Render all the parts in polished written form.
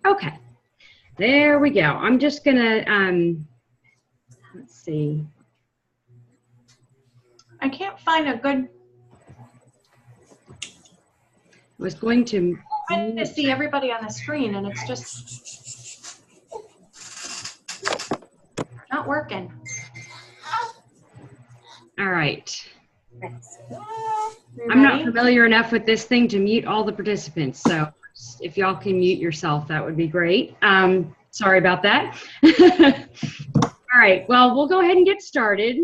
Okay, there we go. I'm just gonna, let's see. I can't find a good. I was going to. I'm trying to see everybody on the screen and it's just not working. All right. I'm not familiar enough with this thing to mute all the participants, so if y'all can mute yourself, that would be great. Sorry about that. All right, well, we'll go ahead and get started.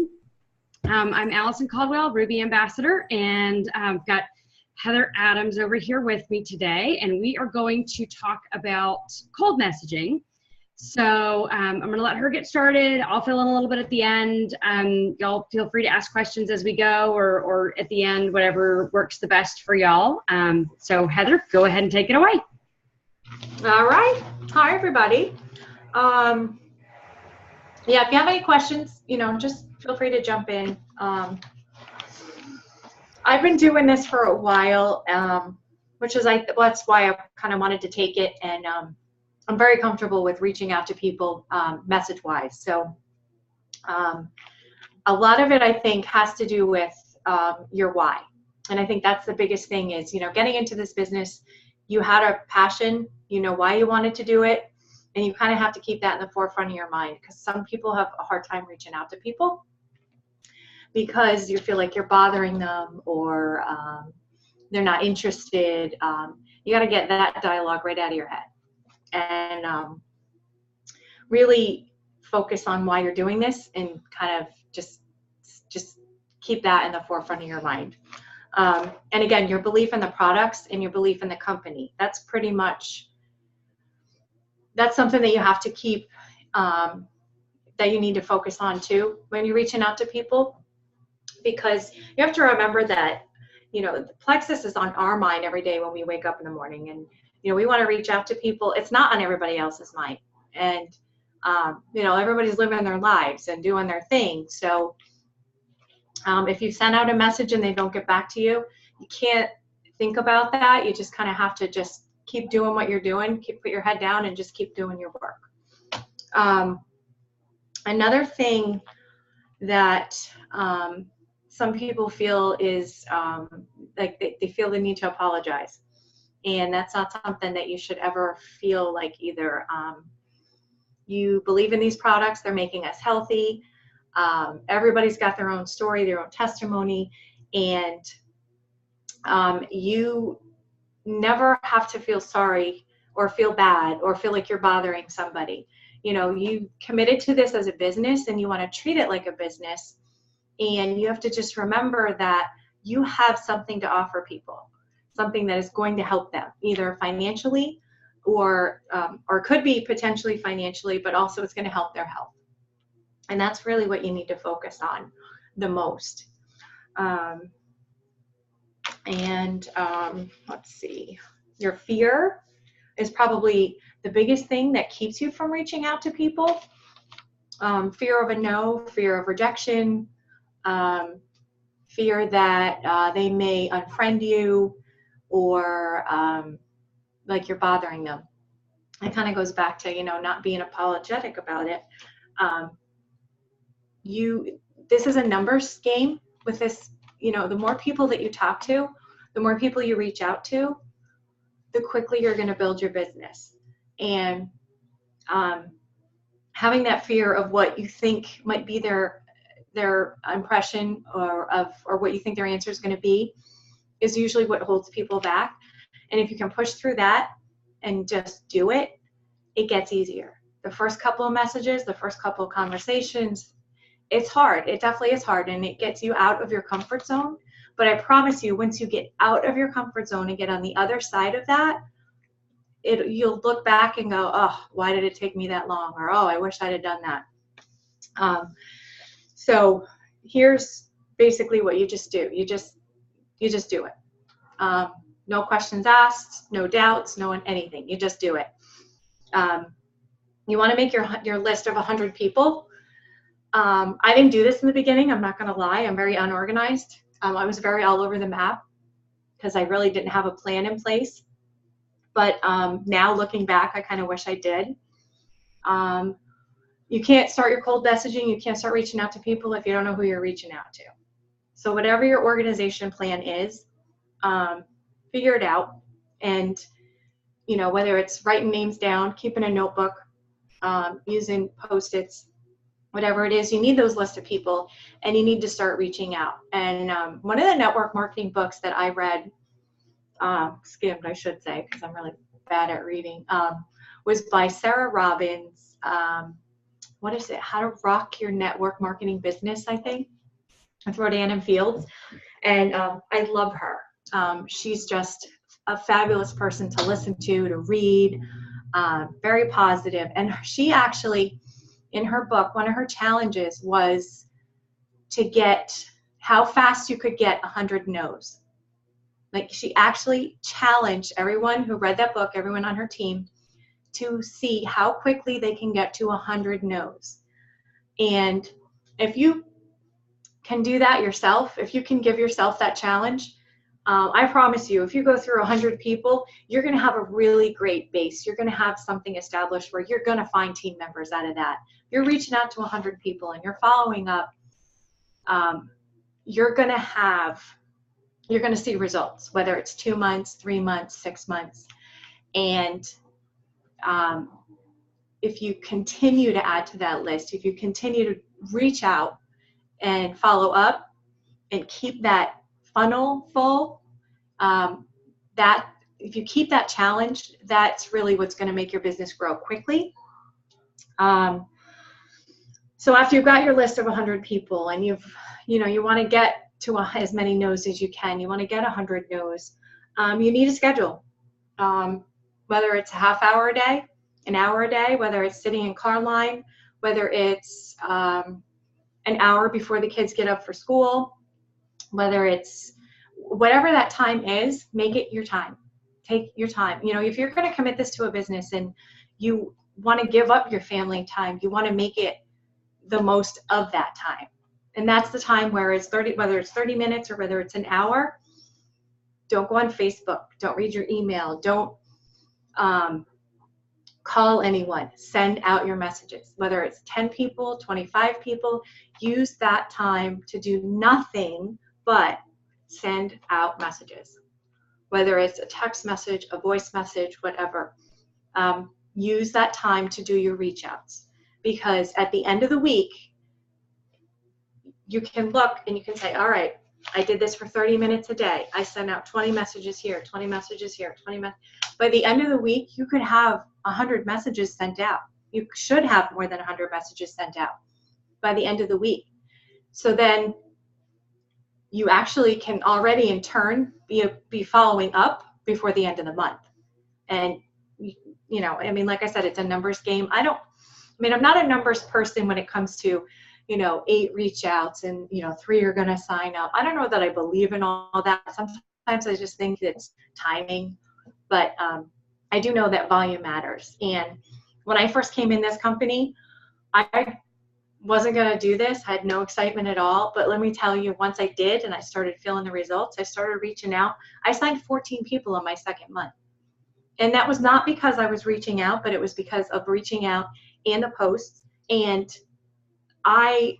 I'm Allison Caldwell, Ruby Ambassador, and I've got Heather Adams over here with me today, and we are going to talk about cold messaging. So I'm going to let her get started. I'll fill in a little bit at the end. Y'all feel free to ask questions as we go or at the end, whatever works the best for y'all. So Heather, go ahead and take it away. All right. Hi, everybody. Yeah, if you have any questions, just feel free to jump in. I've been doing this for a while, which is that's why I kind of wanted to take it, and I'm very comfortable with reaching out to people message-wise. So a lot of it, I think, has to do with your why. And I think that's the biggest thing is, getting into this business, you had a passion, you know why you wanted to do it, and you kind of have to keep that in the forefront of your mind, because some people have a hard time reaching out to people because you feel like you're bothering them or they're not interested. You got to get that dialogue right out of your head and really focus on why you're doing this and kind of just keep that in the forefront of your mind. And again, your belief in the products and your belief in the company, that's something that you have to keep, that you need to focus on too when you're reaching out to people, because you have to remember that, the plexus is on our mind every day when we wake up in the morning, and, we want to reach out to people. It's not on everybody else's mind. And, everybody's living their lives and doing their thing. So if you send out a message and they don't get back to you, you can't think about that. You just kind of have to just keep doing what you're doing, put your head down and just keep doing your work. Another thing that some people feel is like they feel the need to apologize. And that's not something that you should ever feel like either. You believe in these products, they're making us healthy. Everybody's got their own story, their own testimony, and you never have to feel sorry or feel bad or feel like you're bothering somebody. You committed to this as a business and you want to treat it like a business, and you have to just remember that you have something to offer people, something that is going to help them either financially or could be potentially financially, but also it's going to help their health. And that's really what you need to focus on the most. Let's see, your fear is probably the biggest thing that keeps you from reaching out to people. Fear of a no, fear of rejection, fear that they may unfriend you or like you're bothering them. It kind of goes back to, not being apologetic about it. This is a numbers game with this, the more people that you talk to, the more people you reach out to, the quickly you're going to build your business. And having that fear of what you think might be their impression or what you think their answer is going to be is usually what holds people back. And if you can push through that and just do it, it gets easier. The first couple of messages, the first couple of conversations, it's hard. It definitely is hard, and it gets you out of your comfort zone. But I promise you, once you get out of your comfort zone and get on the other side of that, you'll look back and go, oh, why did it take me that long? Or, oh, I wish I'd have done that. So here's basically what you just do. You just do it. No questions asked, no doubts, anything. You just do it. You want to make your list of 100 people. I didn't do this in the beginning. I'm not going to lie. I'm very unorganized. I was very all over the map because I really didn't have a plan in place. But now looking back, I kind of wish I did. You can't start your cold messaging. You can't start reaching out to people if you don't know who you're reaching out to. So whatever your organization plan is, figure it out. And, you know, whether it's writing names down, keeping a notebook, using Post-its, whatever it is, you need those lists of people and you need to start reaching out. And one of the network marketing books that I read, skimmed, I should say, because I'm really bad at reading, was by Sarah Robbins. What is it? How to Rock Your Network Marketing Business, I think. With Rodan Fields. And I love her. She's just a fabulous person to listen to read, very positive. And she actually, in her book, one of her challenges was to get how fast you could get 100 no's. Like, she actually challenged everyone who read that book, everyone on her team, to see how quickly they can get to 100 no's. And if you can do that yourself, if you can give yourself that challenge, I promise you, if you go through 100 people, you're going to have a really great base. You're going to have something established where you're going to find team members out of that. You're reaching out to 100 people and you're following up. You're going to see results, whether it's 2 months, 3 months, 6 months. And if you continue to add to that list, if you continue to reach out and follow up and keep that funnel full, that if you keep that challenge, that's really what's going to make your business grow quickly. So after you've got your list of 100 people and you want to get to as many no's as you can, you want to get 100 no's, you need a schedule. Whether it's a half hour a day, an hour a day, whether it's sitting in car line, whether it's an hour before the kids get up for school, whether it's whatever that time is, make it your time. Take your time. You know, if you're going to commit this to a business and you want to give up your family time, you want to make it the most of that time. And that's the time where it's 30, whether it's 30 minutes or whether it's an hour. Don't go on Facebook. Don't read your email. Don't call anyone. Send out your messages. Whether it's 10 people, 25 people, use that time to do nothing but send out messages. Whether it's a text message, a voice message, whatever. Use that time to do your reach outs. Because at the end of the week, you can look and you can say, all right, I did this for 30 minutes a day. I sent out 20 messages here, 20 messages here, 20 messages. By the end of the week, you could have 100 messages sent out. You should have more than 100 messages sent out by the end of the week. So then you actually can already in turn be following up before the end of the month. And, you know, I mean, like I said, it's a numbers game. I'm not a numbers person when it comes to, 8 reach outs and, 3 are going to sign up. I don't know that I believe in all that. Sometimes I just think it's timing, but I do know that volume matters. And when I first came in this company, I wasn't going to do this. I had no excitement at all. But let me tell you, once I did and I started feeling the results, I started reaching out. I signed 14 people in my second month. And that was not because I was reaching out, but it was because of reaching out and the posts. And I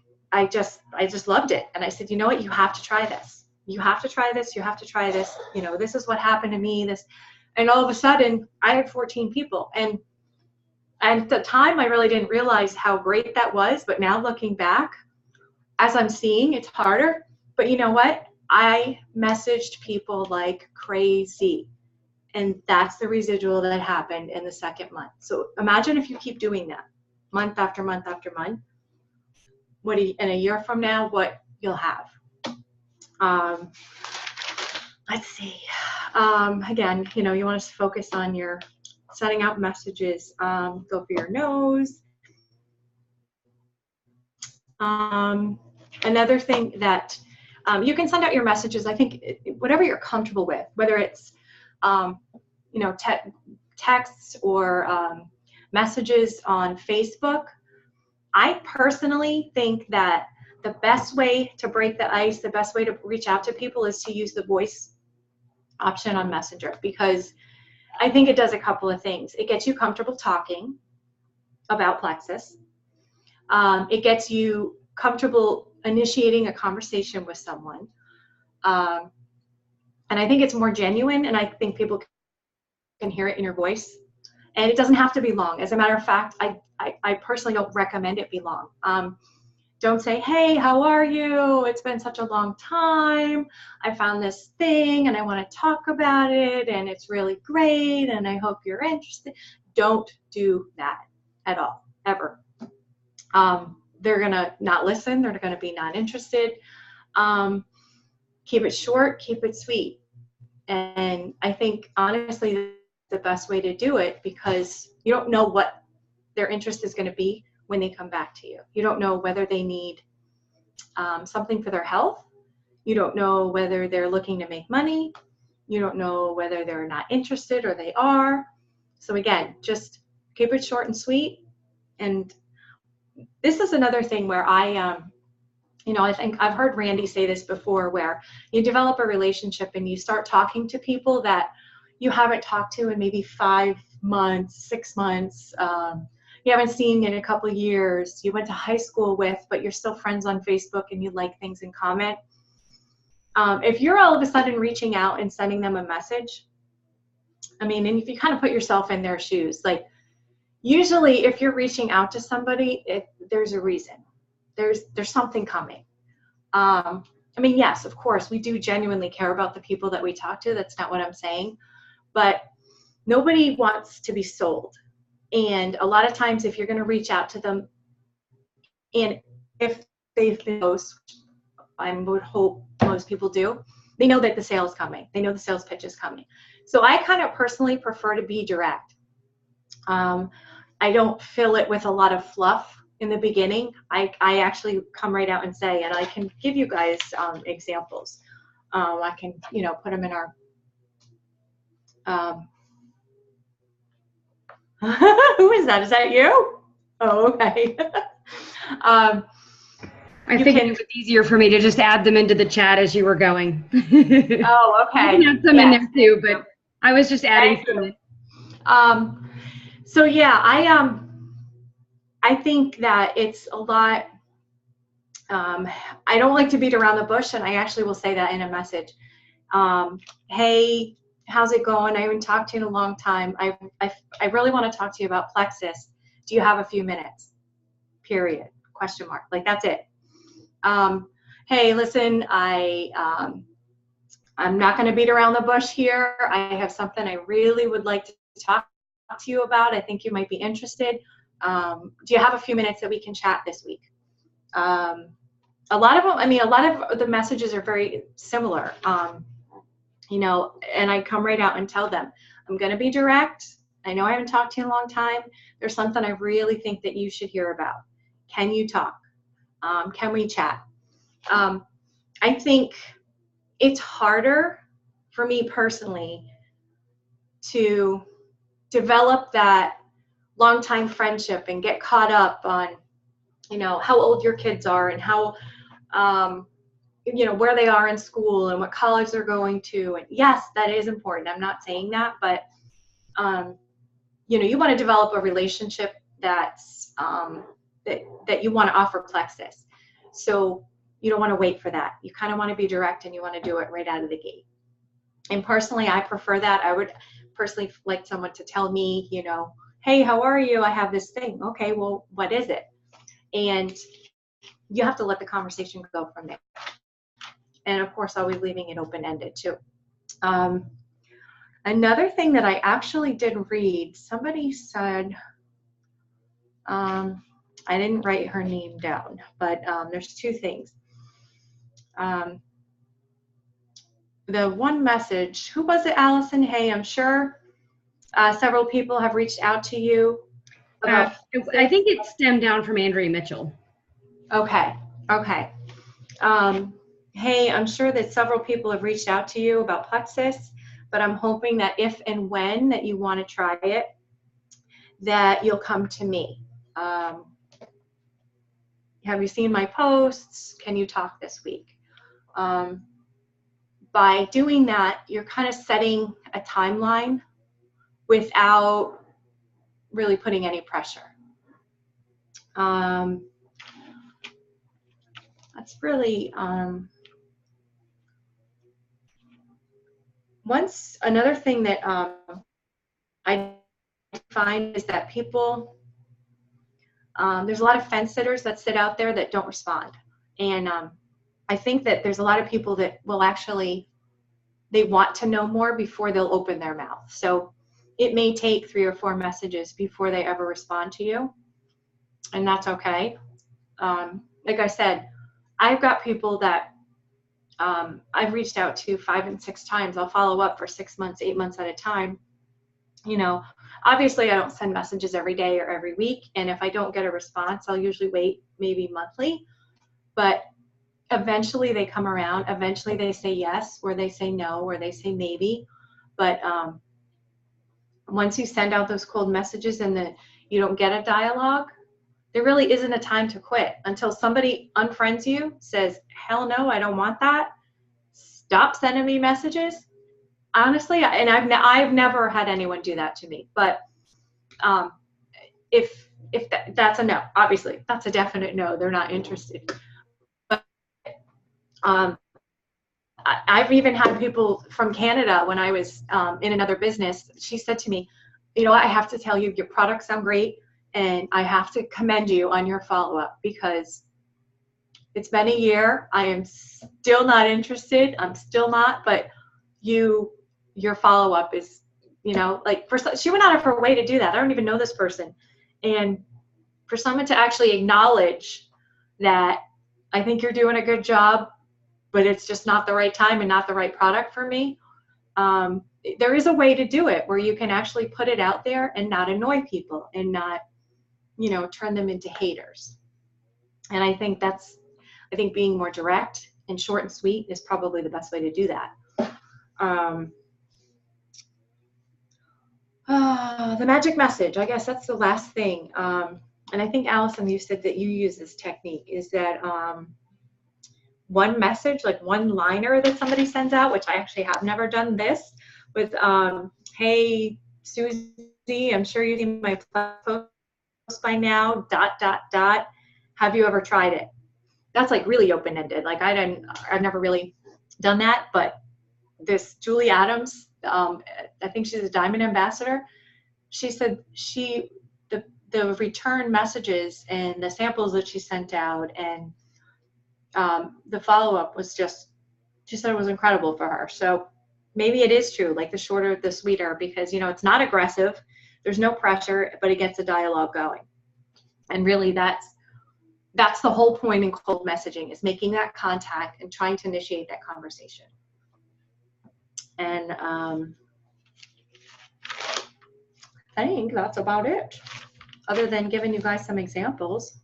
just loved it. And I said, you know what, you have to try this. You have to try this. You have to try this. This is what happened to me. And all of a sudden I had 14 people. And at the time I really didn't realize how great that was. But now looking back, as I'm seeing, it's harder. But you know what? I messaged people like crazy. And that's the residual that happened in the second month. So imagine if you keep doing that month after month after month. In a year from now, what you'll have. Let's see. Again, you want to focus on your sending out messages. Go for your no's. Another thing that you can send out your messages, I think, whatever you're comfortable with, whether it's texts or messages on Facebook. I personally think that the best way to break the ice, the best way to reach out to people is to use the voice option on Messenger, because I think it does a couple of things. It gets you comfortable talking about Plexus. It gets you comfortable initiating a conversation with someone. And I think it's more genuine, and I think people can hear it in your voice. And it doesn't have to be long. As a matter of fact, I personally don't recommend it be long. Don't say, hey, how are you? It's been such a long time. I found this thing and I want to talk about it and it's really great and I hope you're interested. Don't do that at all, ever. They're going to not listen. They're going to be not interested. Keep it short, keep it sweet. And I think, honestly, the best way to do it, because you don't know what their interest is going to be when they come back to you. You don't know whether they need something for their health. You don't know whether they're looking to make money. You don't know whether they're not interested or they are. So again, just keep it short and sweet. And this is another thing where I think I've heard Randy say this before, where you develop a relationship and you start talking to people that you haven't talked to in maybe 5 months, 6 months, you haven't seen in a couple of years, you went to high school with, but you're still friends on Facebook and you like things in common. If you're all of a sudden reaching out and sending them a message, and if you kind of put yourself in their shoes, like usually if you're reaching out to somebody, there's a reason. There's something coming. Yes, of course, we do genuinely care about the people that we talk to. That's not what I'm saying. But nobody wants to be sold. And a lot of times if you're going to reach out to them, and if they've been close, I would hope most people do, they know that the sale is coming. They know the sales pitch is coming. So I kind of personally prefer to be direct. I don't fill it with a lot of fluff in the beginning. I actually come right out and say, and I can give you guys examples. I can, put them in our, who is that? Is that you? Oh, okay. I think it was easier for me to just add them into the chat as you were going. Oh, okay. You can have some in there too, but I was just adding some. So yeah, I think that it's a lot. I don't like to beat around the bush, and I actually will say that in a message. Hey, how's it going? I haven't talked to you in a long time. I really want to talk to you about Plexus. Do you have a few minutes? Period. Question mark. Like, that's it. Hey, listen, I'm not going to beat around the bush here. I have something I really would like to talk to you about. I think you might be interested. Do you have a few minutes that we can chat this week? A lot of them, a lot of the messages are very similar. And I come right out and tell them, I'm going to be direct. I know I haven't talked to you in a long time. There's something I really think that you should hear about. Can you talk? Can we chat? I think it's harder for me personally to develop that long-time friendship and get caught up on, how old your kids are and how, where they are in school and what college they're going to. And yes, that is important. I'm not saying that, but, you want to develop a relationship that's, that you want to offer Plexus. So you don't want to wait for that. You kind of want to be direct and you want to do it right out of the gate. And personally, I prefer that. I would personally like someone to tell me, hey, how are you? I have this thing. Okay, well, what is it? And you have to let the conversation go from there. And of course, always leaving it open-ended too. Another thing that I actually did read, somebody said, I didn't write her name down, but there's 2 things. The one message, who was it, Allison? Hey, I'm sure several people have reached out to you. I think it stemmed down from Andrea Mitchell. Okay. Hey, I'm sure that several people have reached out to you about Plexus, but I'm hoping that if and when that you want to try it, that you'll come to me. Have you seen my posts? Can you talk this week? By doing that, you're kind of setting a timeline without really putting any pressure. That's really, another thing that I find is that people, there's a lot of fence sitters that sit out there that don't respond. And I think that there's a lot of people that will actually, they want to know more before they'll open their mouth. So it may take 3 or 4 messages before they ever respond to you. And that's okay. Like I said, I've got people that I've reached out to 5 and 6 times. I'll follow up for 6 months, 8 months at a time. You know, obviously I don't send messages every day or every week. And if I don't get a response, I'll usually wait maybe monthly. But eventually they come around. Eventually they say yes, or they say no, or they say maybe. But once you send out those cold messages and you don't get a dialogue, there really isn't a time to quit until somebody unfriends you, says, hell no, I don't want that. Stop sending me messages. Honestly, and I've never had anyone do that to me. But if that's a no, obviously that's a definite no. They're not interested. But I've even had people from Canada when I was in another business. She said to me, you know, I have to tell you, your products sound great. And I have to commend you on your follow-up because it's been a year. I am still not interested. I'm still not, but your follow-up is, you know, like she went out of her way to do that. I don't even know this person. And for someone to actually acknowledge that I think you're doing a good job, but it's just not the right time and not the right product for me. There is a way to do it where you can actually put it out there and not annoy people and not, you know, turn them into haters. And I think being more direct and short and sweet is probably the best way to do that. The magic message, I guess that's the last thing. And I think, Allison, you said that you use this technique, is that one message, like one liner that somebody sends out, which I actually have never done this with, hey, Susie, I'm sure you've seen my post by now, ... Have you ever tried it? That's like really open-ended. Like I've never really done that, but this Julie Adams, I think she's a Diamond Ambassador. She said the return messages and the samples that she sent out and the follow-up was just, she said it was incredible for her. So maybe it is true, like the shorter, the sweeter, because, you know, it's not aggressive. There's no pressure, but it gets a dialogue going. And really that's the whole point in cold messaging, is making that contact and trying to initiate that conversation. And I think that's about it, other than giving you guys some examples.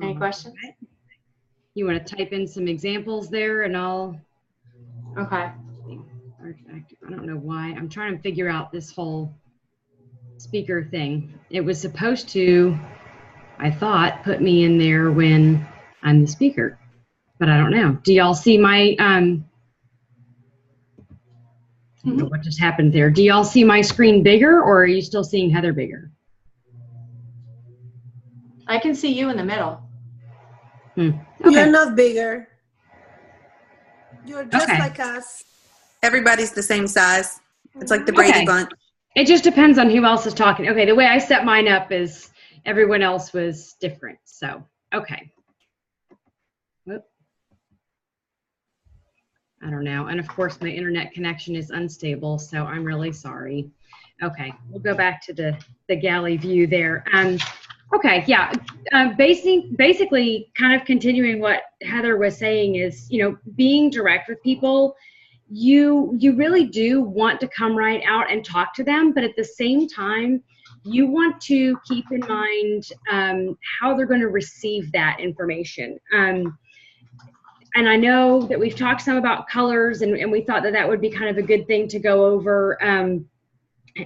Any questions? You want to type in some examples there and I'll... Okay. I don't know why. I'm trying to figure out this whole speaker thing. It was supposed to, I thought, put me in there when I'm the speaker, but I don't know. Do y'all see my, I don't know what just happened there. Do y'all see my screen bigger, or are you still seeing Heather bigger? I can see you in the middle. Okay. You're not bigger. You're just Okay. like us. Everybody's the same size. It's like the Brady Okay. Bunch. It just depends on who else is talking. Okay, the way I set mine up is everyone else was different. So, okay. Whoop. I don't know. And of course, my internet connection is unstable, so I'm really sorry. Okay, we'll go back to the galley view there. Okay, yeah. Basically, kind of continuing what Heather was saying is, you know, being direct with people. You really do want to come right out and talk to them, but at the same time, you want to keep in mind how they're going to receive that information. And I know that we've talked some about colors, and we thought that would be kind of a good thing to go over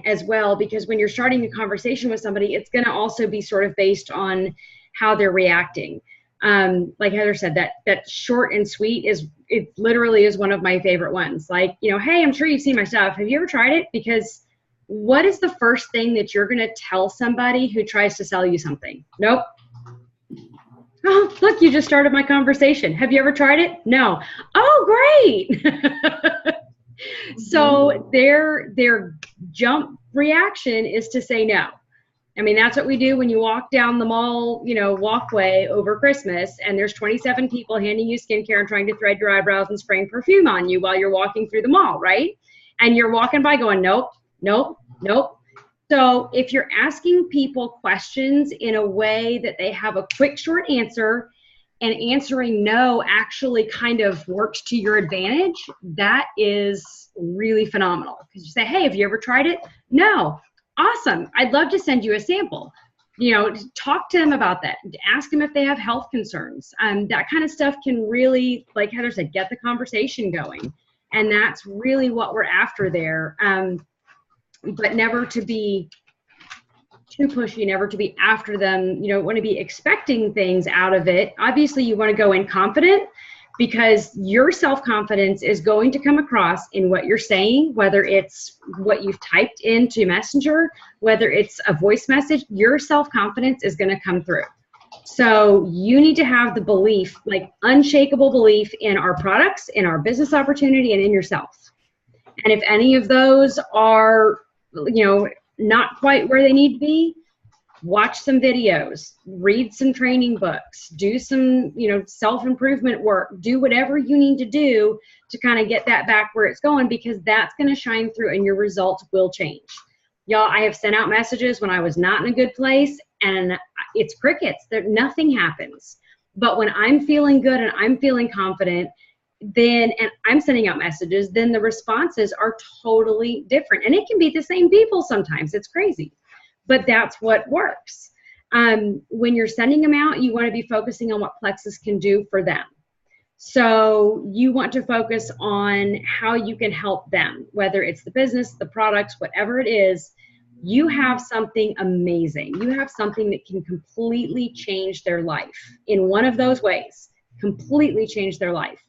as well, because when you're starting a conversation with somebody, it's going to also be sort of based on how they're reacting. Like Heather said, that short and sweet it literally is one of my favorite ones. Like, hey, I'm sure you've seen my stuff. Have you ever tried it? Because what is the first thing that you're going to tell somebody who tries to sell you something? Nope. Oh, look, you just started my conversation. Have you ever tried it? No. Oh, great. So their jump reaction is to say no. I mean, that's what we do when you walk down the mall, walkway over Christmas, and there's 27 people handing you skincare and trying to thread your eyebrows and spraying perfume on you while you're walking through the mall, right? And you're walking by going, nope, nope, nope. So if you're asking people questions in a way that they have a quick, short answer, and answering no actually kind of works to your advantage, that is really phenomenal. Because you say, hey, have you ever tried it? No. Awesome. I'd love to send you a sample. Talk to them about that. Ask them if they have health concerns. That kind of stuff can really, like Heather said, get the conversation going. And that's really what we're after there. But never to be too pushy, never to be after them. You don't want to be expecting things out of it. Obviously, you want to go in confident, because your self-confidence is going to come across in what you're saying, whether it's what you've typed into Messenger, whether it's a voice message, your self-confidence is going to come through. So you need to have the belief, like unshakable belief in our products, in our business opportunity, and in yourself. And if any of those are, not quite where they need to be, watch some videos, read some training books, do some, self-improvement work, do whatever you need to do to kind of get that back where it's going, because that's going to shine through and your results will change. Y'all, I have sent out messages when I was not in a good place, and it's crickets. Nothing happens. But when I'm feeling good and I'm feeling confident, and I'm sending out messages, then the responses are totally different. And it can be the same people sometimes. It's crazy. But that's what works. When you're sending them out, you want to be focusing on what Plexus can do for them. So you want to focus on how you can help them, whether it's the business, the products, whatever it is. You have something amazing. You have something that can completely change their life in one of those ways, completely change their life.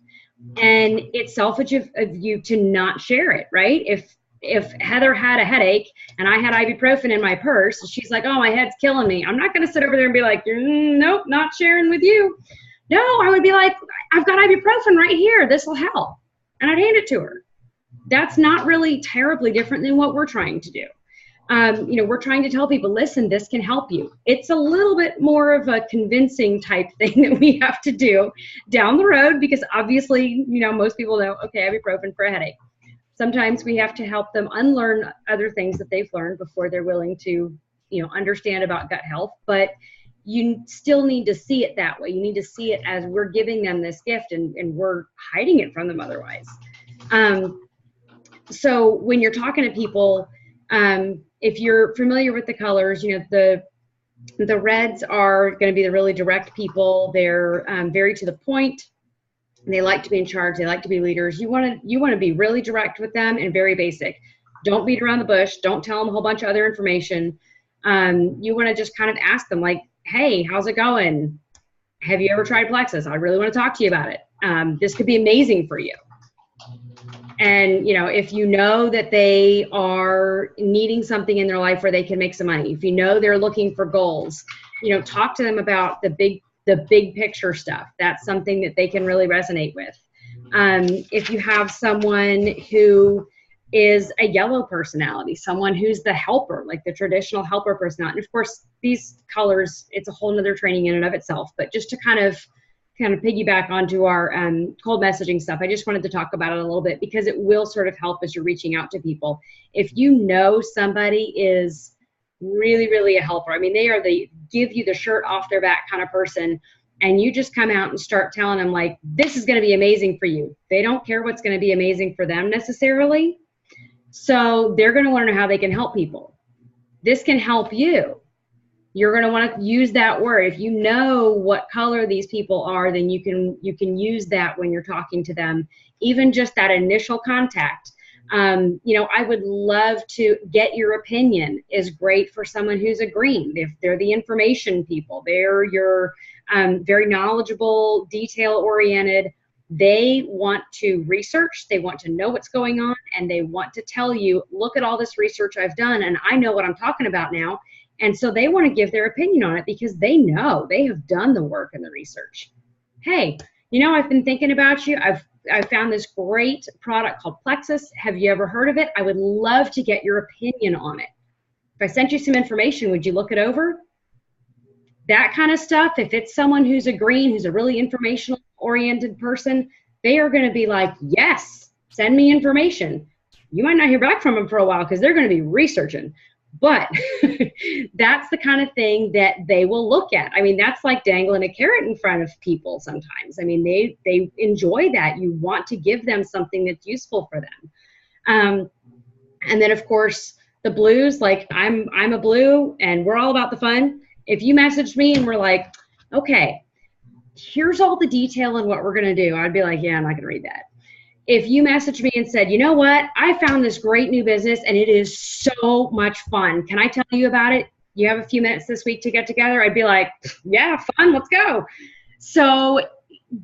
And it's selfish of you to not share it, right? If Heather had a headache and I had ibuprofen in my purse, she's like, oh, my head's killing me. I'm not going to sit over there and be like, nope, not sharing with you. No, I would be like, I've got ibuprofen right here. This will help. And I'd hand it to her. That's not really terribly different than what we're trying to do. We're trying to tell people, listen, this can help you. It's a little bit more of a convincing type thing that we have to do down the road, because obviously, most people know, okay, ibuprofen for a headache. Sometimes we have to help them unlearn other things that they've learned before they're willing to, understand about gut health. But you still need to see it that way. You need to see it as we're giving them this gift and we're hiding it from them otherwise. So when you're talking to people, if you're familiar with the colors, the reds are going to be the really direct people. They're very to the point. They like to be in charge. They like to be leaders. You want to be really direct with them and very basic. Don't beat around the bush. Don't tell them a whole bunch of other information. You want to just kind of ask them, like, hey, how's it going? Have you ever tried Plexus? I really want to talk to you about it. This could be amazing for you. And, if you know that they are needing something in their life where they can make some money, if you know they're looking for goals, talk to them about the big picture stuff. That's something that they can really resonate with. If you have someone who is a yellow personality, someone who's the helper, like the traditional helper personality. And of course, these colors, it's a whole nother training in and of itself, but just to kind of piggyback onto our cold messaging stuff, I just wanted to talk about it a little bit because it will sort of help as you're reaching out to people. If you know somebody is really, really a helper, I mean, they are the give you the shirt off their back kind of person, and you just come out and start telling them, like, this is going to be amazing for you. They don't care what's going to be amazing for them necessarily. So they're going to want to know how they can help people. This can help you. You're going to want to use that word. If you know what color these people are, then you can use that when you're talking to them. Even just that initial contact. I would love to get your opinion is great for someone who's a green. If they're the information people, they're your very knowledgeable, detail-oriented. They want to research, they want to know what's going on, and they want to tell you, look at all this research I've done, and I know what I'm talking about now. And so they want to give their opinion on it because they know they have done the work and the research. Hey, you know, I've been thinking about you. I've found this great product called Plexus. Have you ever heard of it? I would love to get your opinion on it. If I sent you some information, would you look it over? That kind of stuff, if it's someone who's agreeing, who's a really informational oriented person, they are going to be like, yes, send me information. You might not hear back from them for a while because they're going to be researching. But that's the kind of thing that they will look at. I mean, that's like dangling a carrot in front of people sometimes. I mean, they enjoy that. You want to give them something that's useful for them. And then, of course, the blues, like I'm a blue and we're all about the fun. If you message me and we're like, okay, here's all the detail on what we're going to do, I'd be like, yeah, I'm not going to read that. If you messaged me and said, you know what, I found this great new business and it is so much fun. Can I tell you about it? You have a few minutes this week to get together? I'd be like, yeah, fun, let's go. So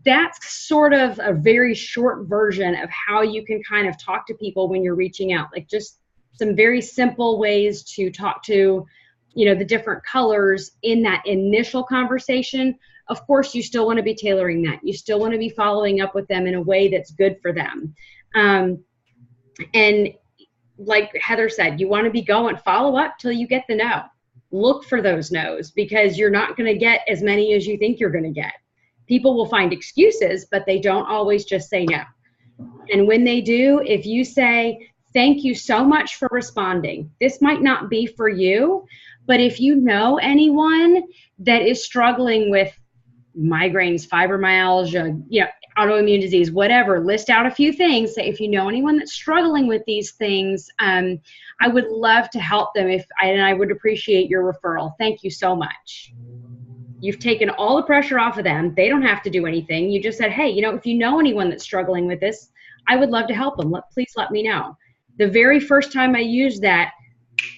that's sort of a very short version of how you can kind of talk to people when you're reaching out. Like just some very simple ways to talk to, you know, the different colors in that initial conversation. Of course, you still want to be tailoring that. You still want to be following up with them in a way that's good for them. And like Heather said, you want to be going, follow up till you get the no. Look for those no's because you're not going to get as many as you think you're going to get. People will find excuses, but they don't always just say no. And when they do, if you say, thank you so much for responding, this might not be for you, but if you know anyone that is struggling with migraines, fibromyalgia, you know, autoimmune disease, whatever, list out a few things. Say, if you know anyone that's struggling with these things, I would love to help them and I would appreciate your referral. Thank you so much. You've taken all the pressure off of them. They don't have to do anything. You just said, hey, you know, if you know anyone that's struggling with this, I would love to help them. Please let me know. The very first time I used that,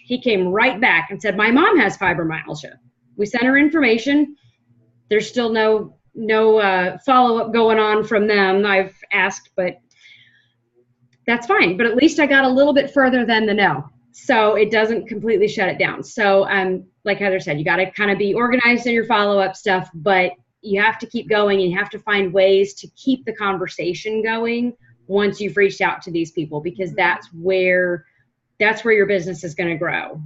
he came right back and said, my mom has fibromyalgia. We sent her information. There's still no follow-up going on from them. I've asked, but that's fine. But at least I got a little bit further than the no. So it doesn't completely shut it down. So like Heather said, you got to kind of be organized in your follow-up stuff, but you have to keep going and you have to find ways to keep the conversation going once you've reached out to these people, because that's where your business is going to grow.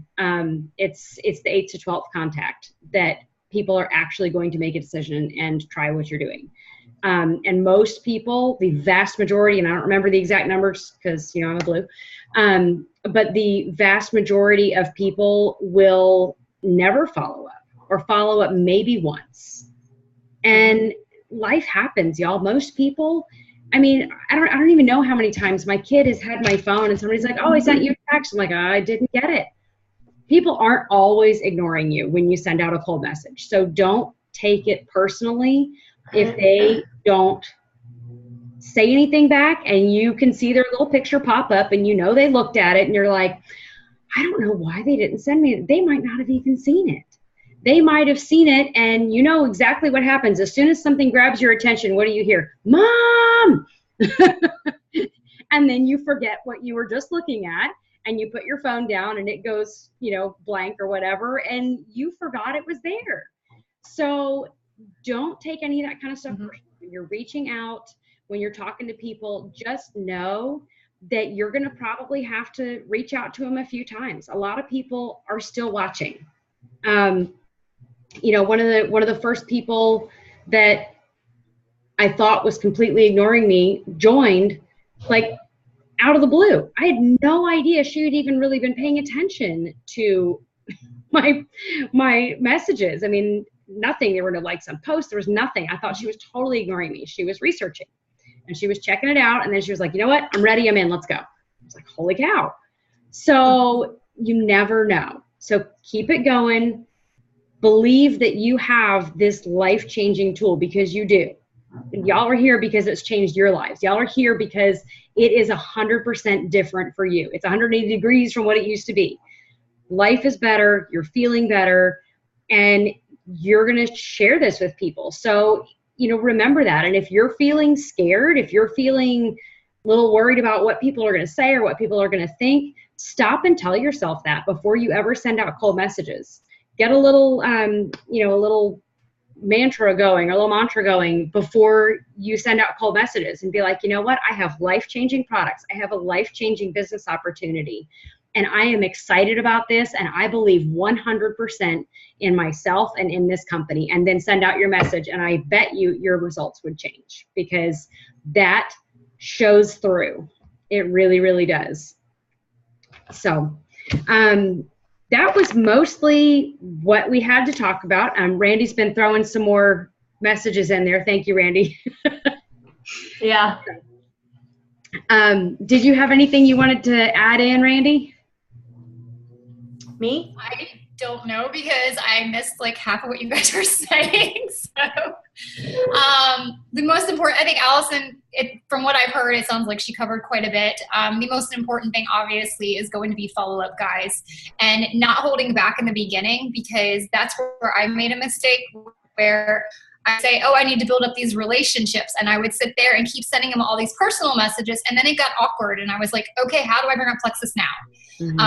It's the 8th to 12th contact that people are actually going to make a decision and try what you're doing. And most people, the vast majority, and I don't remember the exact numbers because, you know, I'm a blue, but the vast majority of people will never follow up or follow up maybe once. And life happens, y'all. Most people, I mean, I don't even know how many times my kid has had my phone and somebody's like, oh, I sent you a text. I'm like, I didn't get it. People aren't always ignoring you when you send out a cold message. So don't take it personally if they don't say anything back and you can see their little picture pop up and you know they looked at it and you're like, I don't know why they didn't send me it. They might not have even seen it. They might have seen it and you know exactly what happens. As soon as something grabs your attention, what do you hear? Mom! And then you forget what you were just looking at. And you put your phone down and it goes, you know, blank or whatever, and you forgot it was there. So don't take any of that kind of stuff personally. When you're reaching out, when you're talking to people, just know that you're going to probably have to reach out to them a few times. A lot of people are still watching. You know, one of the first people that I thought was completely ignoring me joined, like, out of the blue. I had no idea she had even really been paying attention to my messages. I mean, nothing. There were no likes on posts. There was nothing. I thought she was totally ignoring me. She was researching and she was checking it out. And then she was like, you know what? I'm ready. I'm in. Let's go. I was like, holy cow. So you never know. So keep it going. Believe that you have this life-changing tool, because you do. Y'all are here because it's changed your lives. Y'all are here because it is 100% different for you. It's 180 degrees from what it used to be. Life is better. You're feeling better. And you're going to share this with people. So, remember that. And if you're feeling scared, if you're feeling a little worried about what people are going to say or what people are going to think, stop and tell yourself that before you ever send out cold messages. Get a little, a little mantra going before you send out cold messages and be like, you know what? I have life-changing products. I have a life-changing business opportunity. And I am excited about this. And I believe 100% in myself and in this company. And then send out your message. And I bet you your results would change, because that shows through. It really, really does. So, that was mostly what we had to talk about. Randy's been throwing some more messages in there. Thank you, Randy. Yeah. Did you have anything you wanted to add in, Randy? Me? I don't know, because I missed like half of what you guys were saying. So the most important, I think Allison, from what I've heard, it sounds like she covered quite a bit. The most important thing obviously is going to be follow-up, guys, and not holding back in the beginning, because that's where I made a mistake, where I say, oh, I need to build up these relationships. And I would sit there and keep sending them all these personal messages. And then it got awkward. And I was like, okay, how do I bring up Plexus now? Mm-hmm.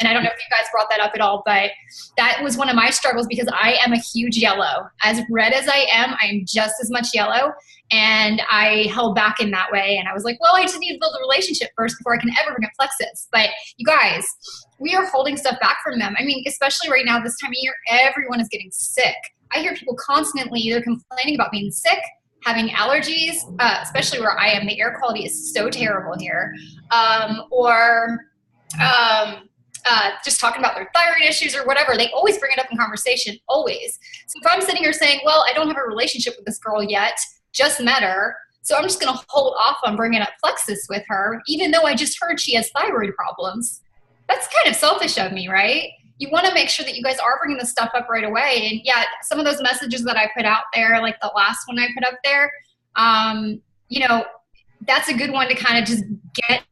And I don't know if you guys brought that up at all, but that was one of my struggles, because I am a huge yellow. As red as I am just as much yellow. And I held back in that way. And I was like, well, I just need to build a relationship first before I can ever bring up Plexus. But you guys, we are holding stuff back from them. I mean, especially right now, this time of year, everyone is getting sick. I hear people constantly either complaining about being sick, having allergies, especially where I am. The air quality is so terrible here. Or just talking about their thyroid issues or whatever. They always bring it up in conversation, always. So if I'm sitting here saying, well, I don't have a relationship with this girl yet, just met her, so I'm just going to hold off on bringing up Plexus with her, even though I just heard she has thyroid problems. That's kind of selfish of me, right? You want to make sure that you guys are bringing this stuff up right away. And yeah, some of those messages that I put out there, like the last one I put up there, that's a good one to kind of just get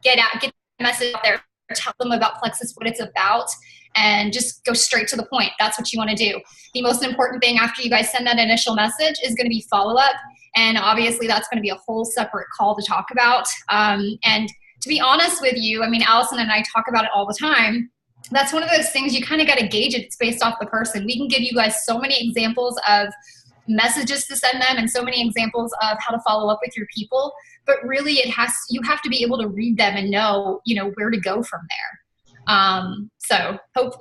the message out there, tell them about Plexus, what it's about, and just go straight to the point. That's what you want to do. The most important thing after you guys send that initial message is going to be follow-up. And obviously that's going to be a whole separate call to talk about. And to be honest with you, I mean, Allison and I talk about it all the time. That's one of those things you kind of got to gauge it. It's based off the person. We can give you guys so many examples of messages to send them and so many examples of how to follow up with your people, but really you have to be able to read them and know, where to go from there. So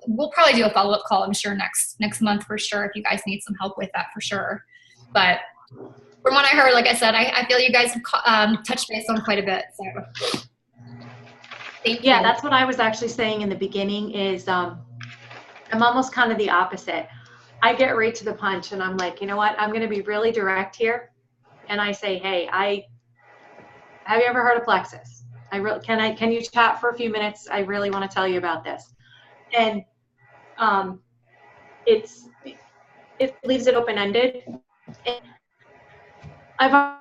we'll probably do a follow-up call, I'm sure, next month for sure, if you guys need some help with that for sure. But from what I heard, like I said, I feel you guys have touched base on quite a bit. So thank you. Yeah, that's what I was actually saying in the beginning is I'm almost kind of the opposite. I get right to the punch and I'm like, you know what? I'm going to be really direct here. And I say, hey, have you ever heard of Plexus? Can you chat for a few minutes? I really want to tell you about this. And it leaves it open-ended. I've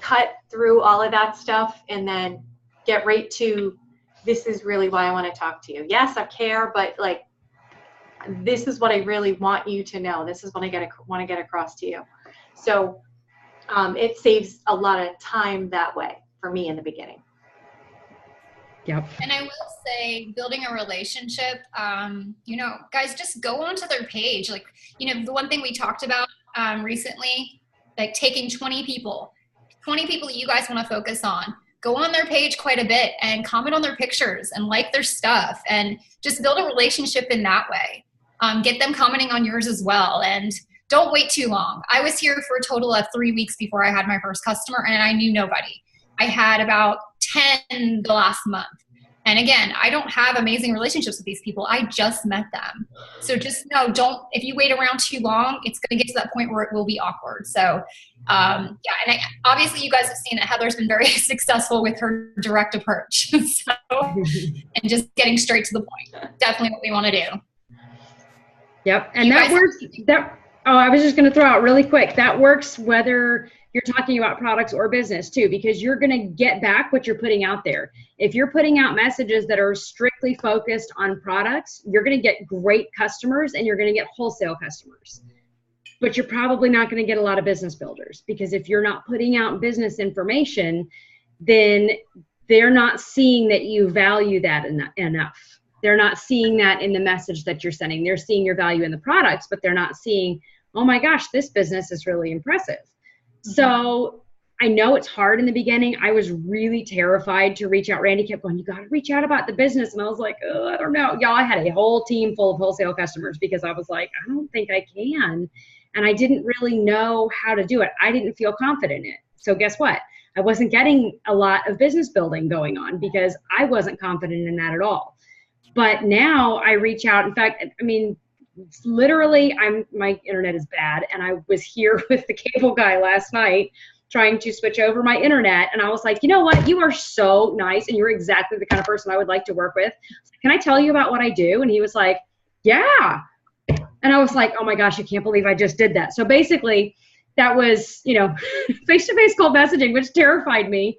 cut through all of that stuff and then get right to, this is really why I want to talk to you. Yes, I care, but like, this is what I really want you to know. This is what I want to get across to you. So it saves a lot of time that way for me in the beginning. Yep. And I will say, building a relationship, guys, just go onto their page. Like, the one thing we talked about recently, like taking 20 people that you guys want to focus on, go on their page quite a bit and comment on their pictures and like their stuff and just build a relationship in that way. Get them commenting on yours as well. And don't wait too long. I was here for a total of 3 weeks before I had my first customer, and I knew nobody. I had about 10 the last month. And again, I don't have amazing relationships with these people. I just met them. So just know, if you wait around too long, it's going to get to that point where it will be awkward. So and obviously you guys have seen that Heather's been very successful with her direct approach. And just getting straight to the point. Definitely what we want to do. Yep. And that works. I was just going to throw out really quick. That works whether you're talking about products or business too, because you're going to get back what you're putting out there. If you're putting out messages that are strictly focused on products, you're going to get great customers and you're going to get wholesale customers. But you're probably not going to get a lot of business builders, because if you're not putting out business information, then they're not seeing that you value that enough. They're not seeing that in the message that you're sending. They're seeing your value in the products, but they're not seeing, oh my gosh, this business is really impressive. Mm-hmm. So I know it's hard in the beginning. I was really terrified to reach out. Randy kept going, you got to reach out about the business. And I was like, oh, I don't know. Y'all, I had a whole team full of wholesale customers because I was like, I don't think I can. And I didn't really know how to do it. I didn't feel confident in it. So guess what? I wasn't getting a lot of business building going on because I wasn't confident in that at all. But now I reach out. In fact, I mean, literally, my internet is bad. And I was here with the cable guy last night trying to switch over my internet. And I was like, you know what? You are so nice. And you're exactly the kind of person I would like to work with. Can I tell you about what I do? And he was like, yeah. And I was like, oh my gosh, I can't believe I just did that. So basically, that was, face-to-face call messaging, which terrified me.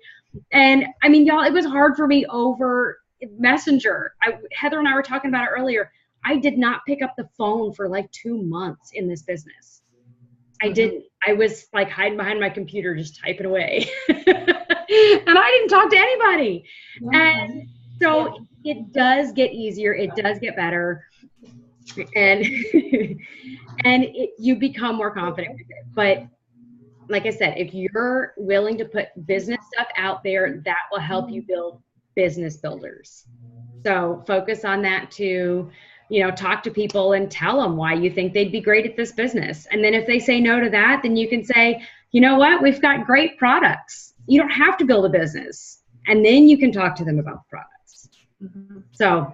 And I mean, y'all, it was hard for me over Messenger. Heather and I were talking about it earlier. I did not pick up the phone for like 2 months in this business. I didn't. I was like hiding behind my computer, just typing away. And I didn't talk to anybody. And so it does get easier. It does get better. And you become more confident with it. But like I said, if you're willing to put business stuff out there, that will help you build business builders. So focus on that too. Talk to people and tell them why you think they'd be great at this business. And then if they say no to that, then you can say, you know what, we've got great products. You don't have to build a business. And then you can talk to them about the products. Mm-hmm. So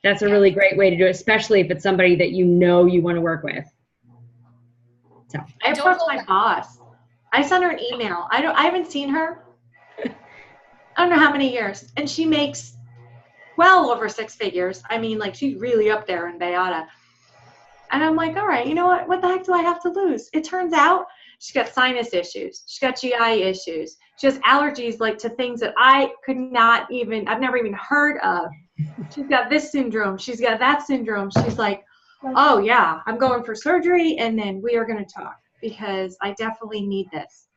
that's a really great way to do it, especially if it's somebody that you want to work with. So I approached my boss. I sent her an email. I haven't seen her. I don't know how many years. And she makes well over 6 figures. I mean, like, she's really up there in Bayada. And I'm like, all right, you know what? What the heck do I have to lose? It turns out she's got sinus issues. She's got GI issues. She has allergies, like, to things that I've never even heard of. She's got this syndrome. She's got that syndrome. She's like, oh yeah, I'm going for surgery and then we are going to talk because I definitely need this.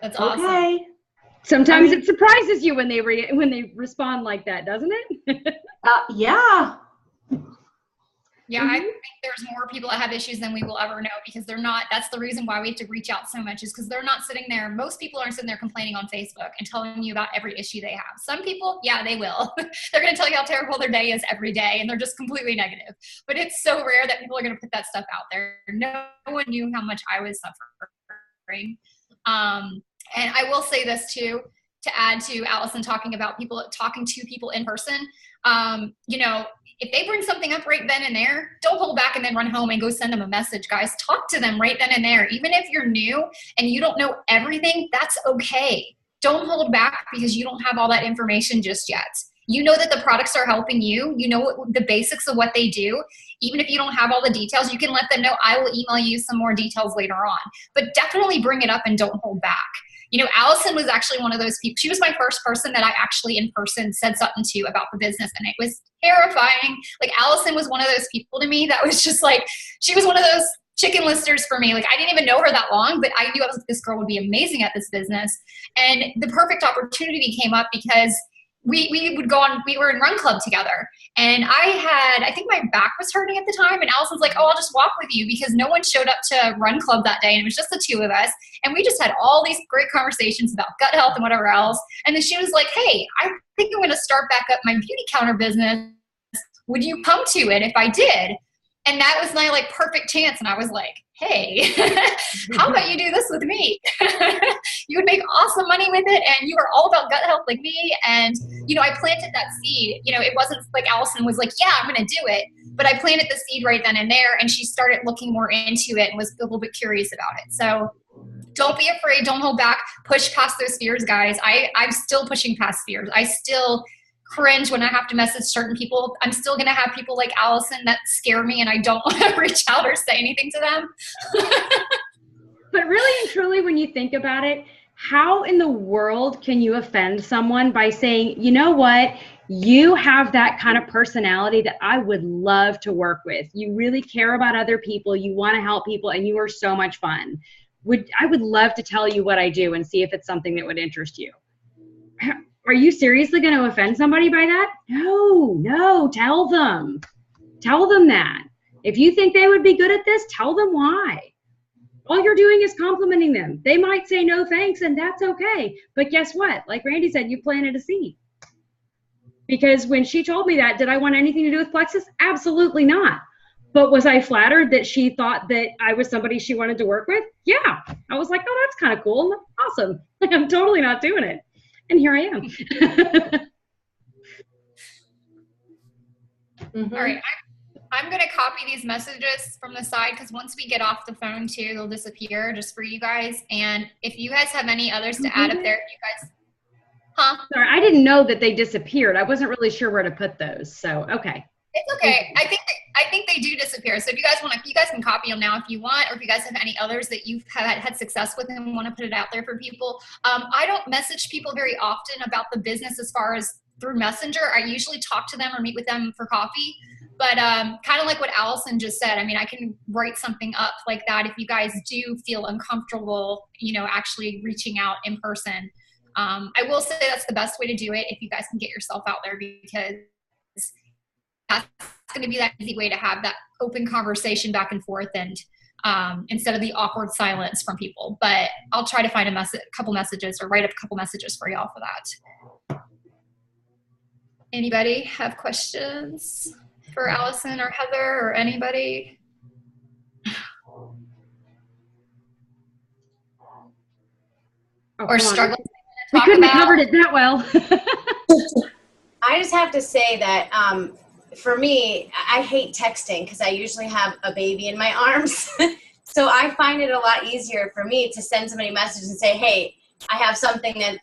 That's awesome. Okay. Sometimes it surprises you when they respond like that, doesn't it? Yeah. Yeah, I think there's more people that have issues than we will ever know because that's the reason why we have to reach out so much is because they're not sitting there. Most people aren't sitting there complaining on Facebook and telling you about every issue they have. Some people, yeah, they will. They're going to tell you how terrible their day is every day and they're just completely negative. But it's so rare that people are going to put that stuff out there. No one knew how much I was suffering. And I will say this too, to add to Allison talking to people in person. If they bring something up right then and there, don't hold back and then run home and go send them a message, guys. Talk to them right then and there. Even if you're new and you don't know everything, that's okay. Don't hold back because you don't have all that information just yet. You know that the products are helping you. You know the basics of what they do. Even if you don't have all the details, you can let them know. I will email you some more details later on. But definitely bring it up and don't hold back. Allison was actually one of those people. She was my first person that I actually in person said something to about the business. And it was terrifying. Like, Allison was one of those people to me that was just like, she was one of those chicken listers for me. Like, I didn't even know her that long, but I knew this girl would be amazing at this business. And the perfect opportunity came up because we were in Run Club together. And I think my back was hurting at the time. And Allison's like, oh, I'll just walk with you because no one showed up to Run Club that day. And it was just the two of us. And we just had all these great conversations about gut health and whatever else. And then she was like, hey, I think I'm going to start back up my beauty counter business. Would you come to it if I did? And that was my perfect chance. And I was like, hey, how about you do this with me? You would make awesome money with it. And you are all about gut health like me. And, I planted that seed. It wasn't like Allison was like, yeah, I'm going to do it. But I planted the seed right then and there. And she started looking more into it and was a little bit curious about it. So don't be afraid. Don't hold back. Push past those fears, guys. I'm still pushing past fears. I still cringe when I have to message certain people. I'm still going to have people like Allison that scare me and I don't want to reach out or say anything to them. But really and truly, when you think about it, how in the world can you offend someone by saying, you know what, you have that kind of personality that I would love to work with. You really care about other people. You want to help people, and you are so much fun. I would love to tell you what I do and see if it's something that would interest you. Are you seriously going to offend somebody by that? No, tell them. Tell them that. If you think they would be good at this, tell them why. All you're doing is complimenting them. They might say no thanks, and that's okay. But guess what? Like Randy said, you planted a seed. Because when she told me that, did I want anything to do with Plexus? Absolutely not. But was I flattered that she thought that I was somebody she wanted to work with? Yeah. I was like, oh, that's kind of cool. Awesome. I'm totally not doing it. And here I am. Mhm. All right, I'm going to copy these messages from the side because once we get off the phone too, they'll disappear just for you guys. And if you guys have any others to add up there, you guys, Sorry, I didn't know that they disappeared. I wasn't really sure where to put those. So, okay. It's okay. I think they do disappear. So if you guys want to, you guys can copy them now if you want, or if you guys have any others that you've had success with and want to put it out there for people. I don't message people very often about the business as far as through Messenger. I usually talk to them or meet with them for coffee. But kind of like what Allison just said, I mean, I can write something up like that if you guys do feel uncomfortable, actually reaching out in person. I will say that's the best way to do it if you guys can get yourself out there, because that's going to be that easy way to have that open conversation back and forth, and instead of the awkward silence from people. But I'll try to find a couple messages or write up a couple messages for y'all for that. Anybody have questions for Allison or Heather or anybody? Or struggling to We talk couldn't have about? covered it that well. I just have to say that for me, I hate texting because I usually have a baby in my arms. So I find it a lot easier for me to send somebody a message and say, hey, I have something that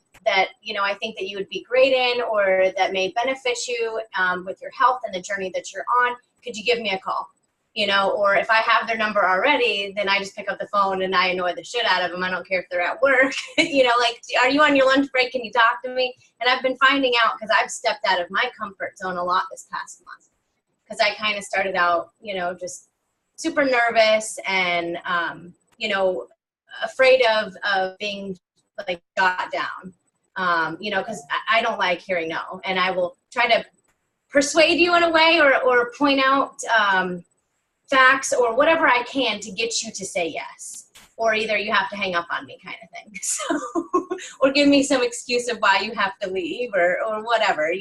I think that you would be great in, or that may benefit you with your health and the journey that you're on. Could you give me a call? Or if I have their number already, then I just pick up the phone and I annoy the shit out of them. I don't care if they're at work. Like, are you on your lunch break? Can you talk to me? And I've been finding out, because I've stepped out of my comfort zone a lot this past month, because I kind of started out, just super nervous and, afraid of being like shot down, because I don't like hearing no. And I will try to persuade you in a way, or point out facts or whatever I can to get you to say yes, or either you have to hang up on me kind of thing. So, or give me some excuse of why you have to leave, or whatever,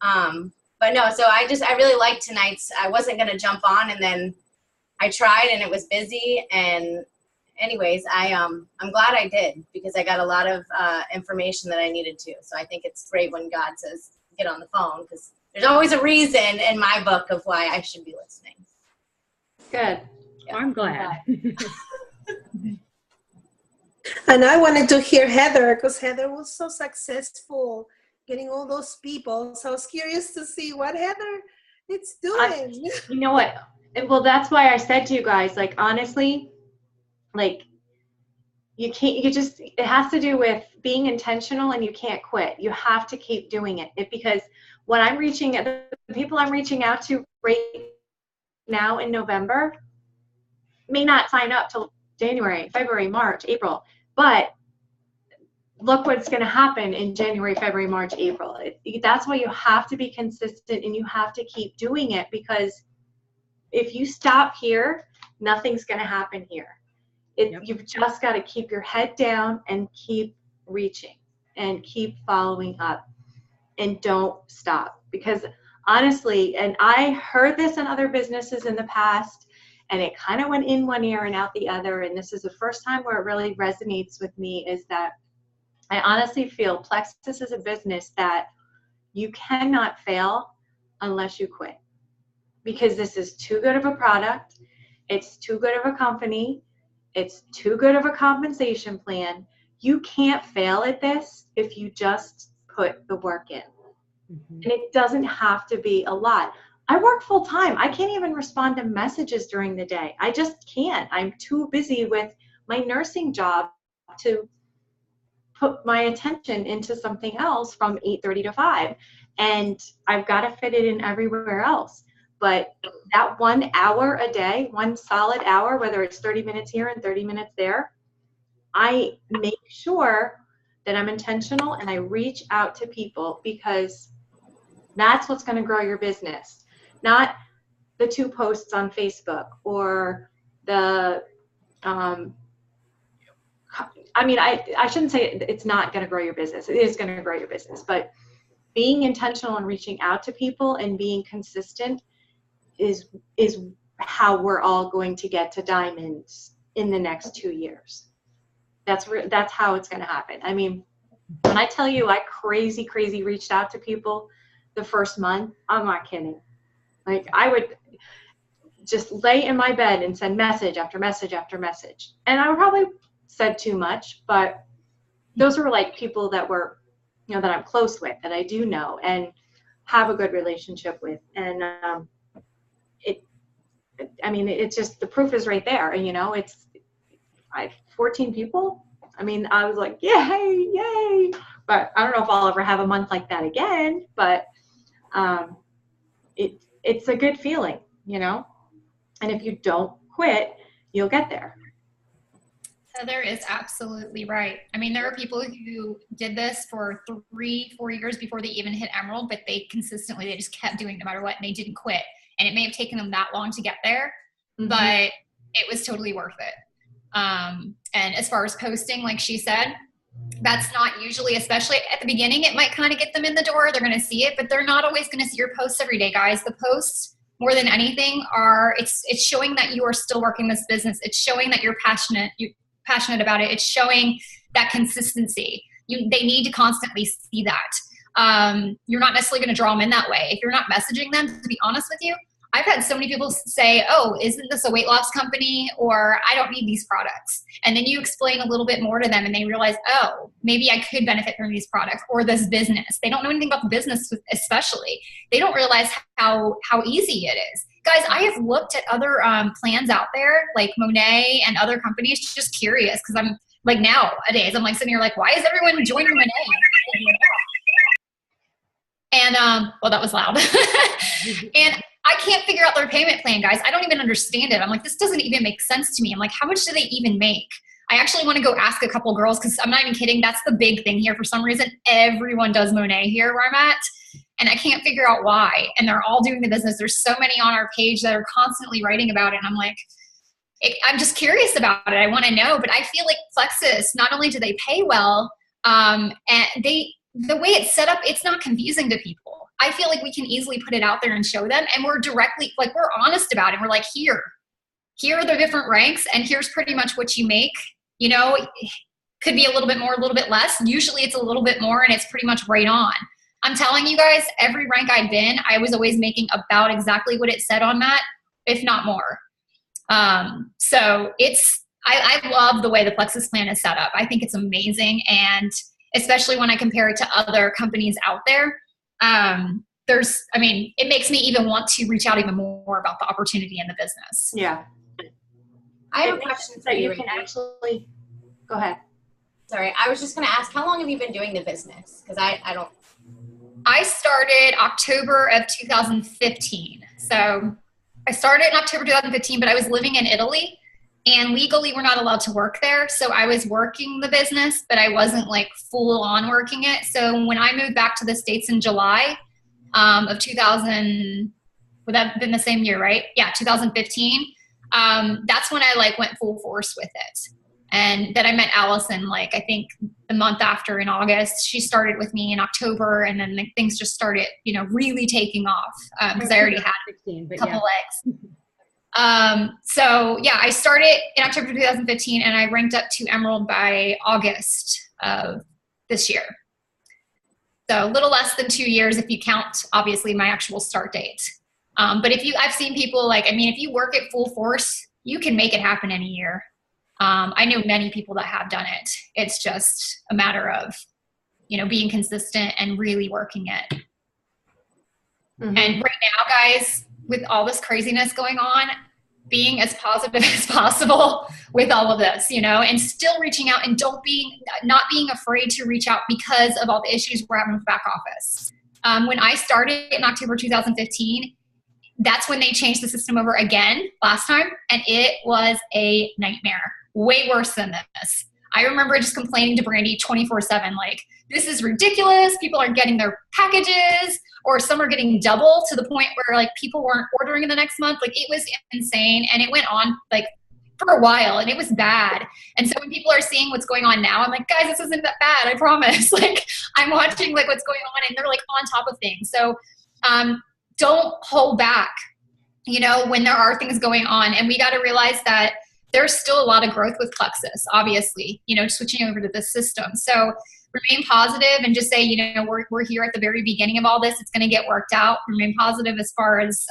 but no, so I really liked tonight's. I wasn't going to jump on, and then I tried and it was busy. And anyways, I'm glad I did, because I got a lot of information that I needed to. So I think it's great when God says, get on the phone, because there's always a reason in my book of why I should be listening. Good. Well, I'm glad. And I wanted to hear Heather, because Heather was so successful getting all those people. So I was curious to see what Heather is doing. You know what? Well, that's why I said to you guys, like, honestly, like, it has to do with being intentional, and you can't quit. You have to keep doing it. Because when I'm the people I'm reaching out to right now in November may not sign up till January, February, March, April, but look what's going to happen in January, February, March, April. That's why you have to be consistent, and you have to keep doing it, because if you stop here, nothing's going to happen here. You've just got to keep your head down and keep reaching and keep following up, and don't stop. Because honestly, and I heard this in other businesses in the past, and it kind of went in one ear and out the other, and this is the first time where it really resonates with me, is that I honestly feel Plexus is a business that you cannot fail unless you quit, because this is too good of a product. It's too good of a company. It's too good of a compensation plan. You can't fail at this if you just put the work in. Mm-hmm. And it doesn't have to be a lot. I work full time. I can't even respond to messages during the day. I just can't. I'm too busy with my nursing job to put my attention into something else from 8:30 to 5. And I've got to fit it in everywhere else. But that 1 hour a day, one solid hour, whether it's 30 minutes here and 30 minutes there, I make sure that I'm intentional and I reach out to people, because that's what's going to grow your business. Not the 2 posts on Facebook or the, I shouldn't say it's not going to grow your business. It is going to grow your business, but being intentional and reaching out to people and being consistent is how we're all going to get to diamonds in the next 2 years. That's how it's going to happen. I mean, when I tell you I crazy reached out to people the first month, I'm not kidding. Like, I would just lay in my bed and send message after message after message. And I probably said too much, but those were like people that were, that I'm close with, that I do know and have a good relationship with. And it's just, the proof is right there. And, it's 14 people. I mean, I was like, yay. But I don't know if I'll ever have a month like that again, but it's a good feeling, and if you don't quit, you'll get there. Heather is absolutely right. I mean, there are people who did this for 3-4 years before they even hit Emerald, but they just kept doing it no matter what, and they didn't quit. And it may have taken them that long to get there, but it was totally worth it. And as far as posting, like she said, that's not usually, especially at the beginning, it might kind of get them in the door. They're going to see it, but they're not always going to see your posts every day, guys. The posts, more than anything, it's showing that you are still working this business. It's showing that you're passionate about it. It's showing that consistency. They need to constantly see that. You're not necessarily going to draw them in that way. If you're not messaging them, to be honest with you, I've had so many people say, oh, isn't this a weight loss company? Or I don't need these products. And then you explain a little bit more to them and they realize, oh, maybe I could benefit from these products or this business. They don't know anything about the business, especially. They don't realize how easy it is. Guys, I have looked at other plans out there, like Monet and other companies, just curious, because I'm like, nowadays, I'm like sitting here like, why is everyone joining Monet? And, well, that was loud. And I can't figure out their payment plan, guys. I don't even understand it. I'm like, this doesn't even make sense to me. I'm like, how much do they even make? I actually want to go ask a couple girls, because I'm not even kidding. That's the big thing here. For some reason, everyone does Monet here where I'm at, and I can't figure out why. And they're all doing the business. There's so many on our page that are constantly writing about it. And I'm like, I'm just curious about it. I want to know. But I feel like Plexus, not only do they pay well, and the way it's set up, it's not confusing to people. I feel like we can easily put it out there and show them, and we're directly, like, we're honest about it. We're like, here are the different ranks, and here's pretty much what you make. Could be a little bit more, a little bit less. Usually it's a little bit more, and it's pretty much right on. I'm telling you guys, every rank I've been, I was always making about exactly what it said on that, if not more. So I love the way the Plexus plan is set up. I think it's amazing, and especially when I compare it to other companies out there. It makes me even want to reach out even more about the opportunity in the business. Yeah. I have a question for you. You can actually, go ahead. Sorry, I was just going to ask, how long have you been doing the business? Because I don't. I started October of 2015. So I started in October 2015, but I was living in Italy, and legally we're not allowed to work there. So I was working the business, but I wasn't like full on working it. So when I moved back to the States in July of 2000, would that have been the same year, right? Yeah, 2015. That's when I like went full force with it. And then I met Allison, like, I think the month after in August. She started with me in October, and then things just started, really taking off, because I already had a couple legs. So yeah, I started in October 2015, and I ranked up to Emerald by August of this year. So a little less than 2 years if you count, obviously, my actual start date. But I've seen people if you work at full force, you can make it happen in a year. I know many people that have done it. It's just a matter of, being consistent and really working it. Mm-hmm. And right now, guys, with all this craziness going on, being as positive as possible with all of this, and still reaching out, and not being afraid to reach out because of all the issues we're having with back office. When I started in October 2015, that's when they changed the system over again last time, and it was a nightmare, way worse than this. I remember just complaining to Brandy 24/7, like, this is ridiculous. People aren't getting their packages, or some are getting double, to the point where like people weren't ordering in the next month. Like, it was insane, and it went on like for a while, and it was bad. And so when people are seeing what's going on now, I'm like, guys, this isn't that bad, I promise. Like, I'm watching like what's going on, and they're like on top of things. So don't hold back, when there are things going on. And we got to realize that there's still a lot of growth with Plexus, obviously, switching over to this system. So remain positive and just say, we're here at the very beginning of all this. It's going to get worked out. Remain positive as far as,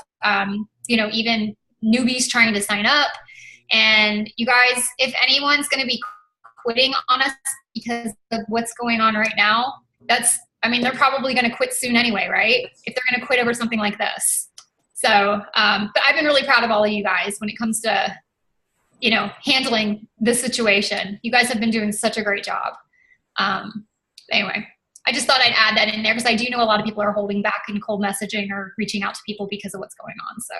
even newbies trying to sign up. And you guys, if anyone's going to be quitting on us because of what's going on right now, they're probably going to quit soon anyway, right? If they're going to quit over something like this. So, but I've been really proud of all of you guys when it comes to, handling this situation. You guys have been doing such a great job. Anyway, I just thought I'd add that in there, because I do know a lot of people are holding back in cold messaging or reaching out to people because of what's going on. So.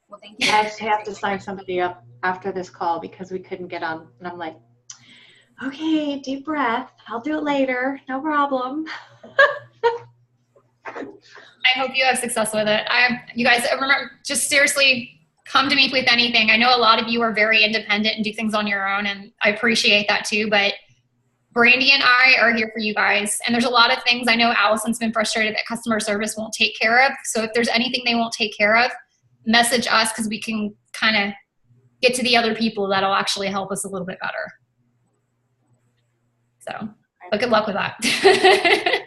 Well, thank you. I have to sign somebody up after this call because we couldn't get on. And I'm like, okay, deep breath. I'll do it later. No problem. I hope you have success with it. You guys, remember, just seriously, come to me with anything. I know a lot of you are very independent and do things on your own, and I appreciate that too, but Brandy and I are here for you guys. And there's a lot of things I know Allison's been frustrated that customer service won't take care of. So if there's anything they won't take care of, message us, because we can kind of get to the other people that'll actually help us a little bit better. So, but good luck with that.